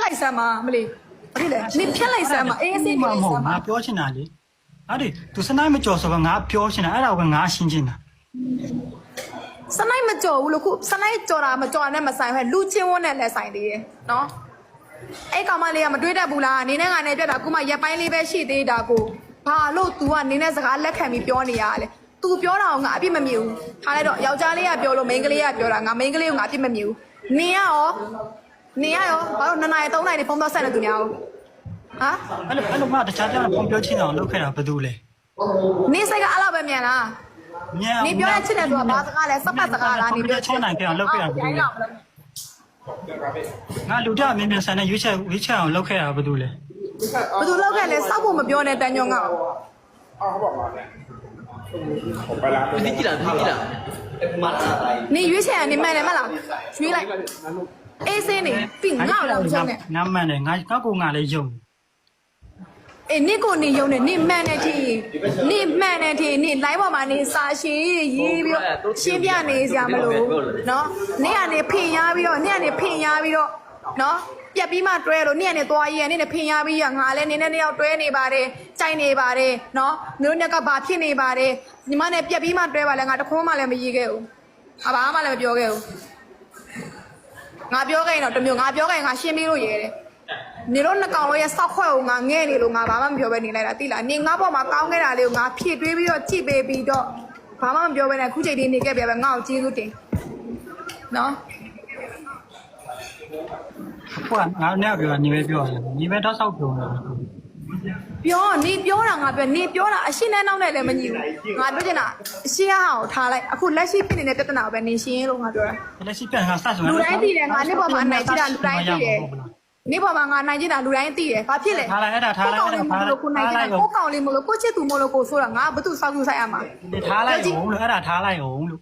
လိုက်စမ်းပါမလေးဘာဖြစ်လဲနင်ဖြတ်လိုက်စမ်းပါအေးစိတ်နေစမ်းပါ ငါပြောချင်တာလေအဲ့ဒီသူစနိုက်မကြော်ဆိုတော့ငါပြောချင်တာအဲ့ဒါကငါရှင်းချင်တာ စနိုက်မကြော်ဘူးလို့ခုစနိုက်ကြော်တာမကြော်နဲ့မဆိုင်ပဲလူချင်းဝန်းနဲ့လည်းဆိုင်သေးတယ်နော်အဲ့ကောင်မလေးကမတွေးတတ်ဘူးလားနင်းနဲ့ငါနဲ့ပြတ်တာခုမှရက်ပိုင်းလေးပဲရှိသေးတာကိုဘာလို့ तू ကနင်းနဲ့စကားလက်ခံပြီးပြောနေရလဲ तू ပြောတာကိုငါအပြစ်မမြင်ဘူးထားလိုက်တော့ယောက်ျားလေးကပြောလို့မိန်းကလေးကပြောတာငါမိန်းကလေးကိုငါအပြစ်မမြင်ဘူးနင်ရောဘာလို့2နာရီ3နာရီဖုန်းတော့ဆက်နေသူများဟုတ်ဟာ အဲ့လိုမှတခြားကြောင်ဖုန်းပြောချင်အောင်လုပ်ခဲ့တာဘာလို့လဲ နင်စိတ်ကအဲ့လောက်ပဲမြန်လား မြန် နင်ပြောရချစ်တယ်ဆိုတာဘာစကားလဲစပတ်စကားလားနင်ပြော ချင်နိုင်ကြအောင်လုပ်ခဲ့တာဘာလို့လဲငါလူတမြင်မြန်ဆန်နဲ့ရွေးချက်အောင်လုပ်ခဲ့တာဘာလို့လဲ ဘယ်သူလောက်ခဲ့လဲစောက်ဖို့မပြောနဲ့တန်ညွန်က เขาบอกมาเนี่ยผมไปร้าน ဒီကြည့်လားဒီကြည့်လား နင်ရွေးချယ်ရနင်မှန်တယ်မလားရွေးလိုက်အေးစင်းနေပြီးငါ့လောက်ကြောင်းနဲ့ ငါမှန်တယ်ငါကိုငါလည်းယုံ အေးနင့်ကိုနင်ယုံနေနင်မှန်တယ်ထီနင်မှန်တယ်ထီနင် live ပေါ်မှာနင်စာရှင်းရေးပြီးတော့ရှင်းပြနေစရာမလိုနော်နင်ကနေဖင်ရပြီးတော့နော်ပြက်ပြီးမှတွဲလို့နင့်ကနေသွားရေးနင့်နဲ့ဖင်ရပြီးရငါလည်းနင်နဲ့နှစ်ယောက်တွဲနေပါတယ်ကြိုက်နေပါတယ်နော်မျိုးနဲ့ကဘာဖြစ်နေပါတယ်ညီမနဲ့ပြက်ပြီးမှတွဲပါလဲငါတခိုးမှလည်းမရေးခဲ့ဘူးဘာမှလည်းမပြောခဲ့ဘူးငါပြောခဲ့ရင်တော့တမျိုးငါပြောခဲ့ရင်ငါရှင်းပြီးလို့ရဲတယ်နေတော့နှစ်ကောင်လို့ရဲ့စောက်ခွက်ကိုငါငဲ့နေလို့ငါဘာမှမပြောဘဲနေလိုက်တာသိလားနေငါပေါ်မှာကောင်းခဲ့တာလေးကိုငါဖြည့်တွေးပြီးတော့ကြည့်ပေးပြီးတော့ဘာမှမပြောဘဲနဲ့ခုချိန်လေးနေခဲ့ပြပဲငါ့ကိုကျေးဇူးတင်နော် ဟုတ်ငါနဲ့ပြောညီပဲပြောတယ်ညီပဲတော့ဆောက်ပြောတယ် ပြောနေပြောတာငါပြောနေပြောတာအရှင်းနဲ့နောက်နဲ့လည်းမညီဘူးငါပြောချင်တာအရှင်းဟာကိုထားလိုက်အခုလက်ရှိဖြစ်နေတဲ့ပြဿနာကိုပဲနေရှင်းလို့ငါပြောတာ လက်ရှိပြန်ငါစဆို လူတိုင်းသိတယ်ငါနေ့ပေါ်မှာနိုင်ကြတာလူတိုင်းသိတယ်နေ့ပေါ်မှာငါနိုင်ကြတာလူတိုင်းသိတယ်ဘာဖြစ်လဲ ထားလိုက်အဲ့ဒါထားလိုက်အဲ့ဒါထားလိုက် ကိုနိုင်ကြတာကိုကောင်လေးမလို့ကိုချစ်သူမလို့ကိုဆိုတာငါဘာသူစောက်သူဆိုင်ရမှာ ထားလိုက်အောင်လို့အဲ့ဒါထားလိုက်အောင်လို့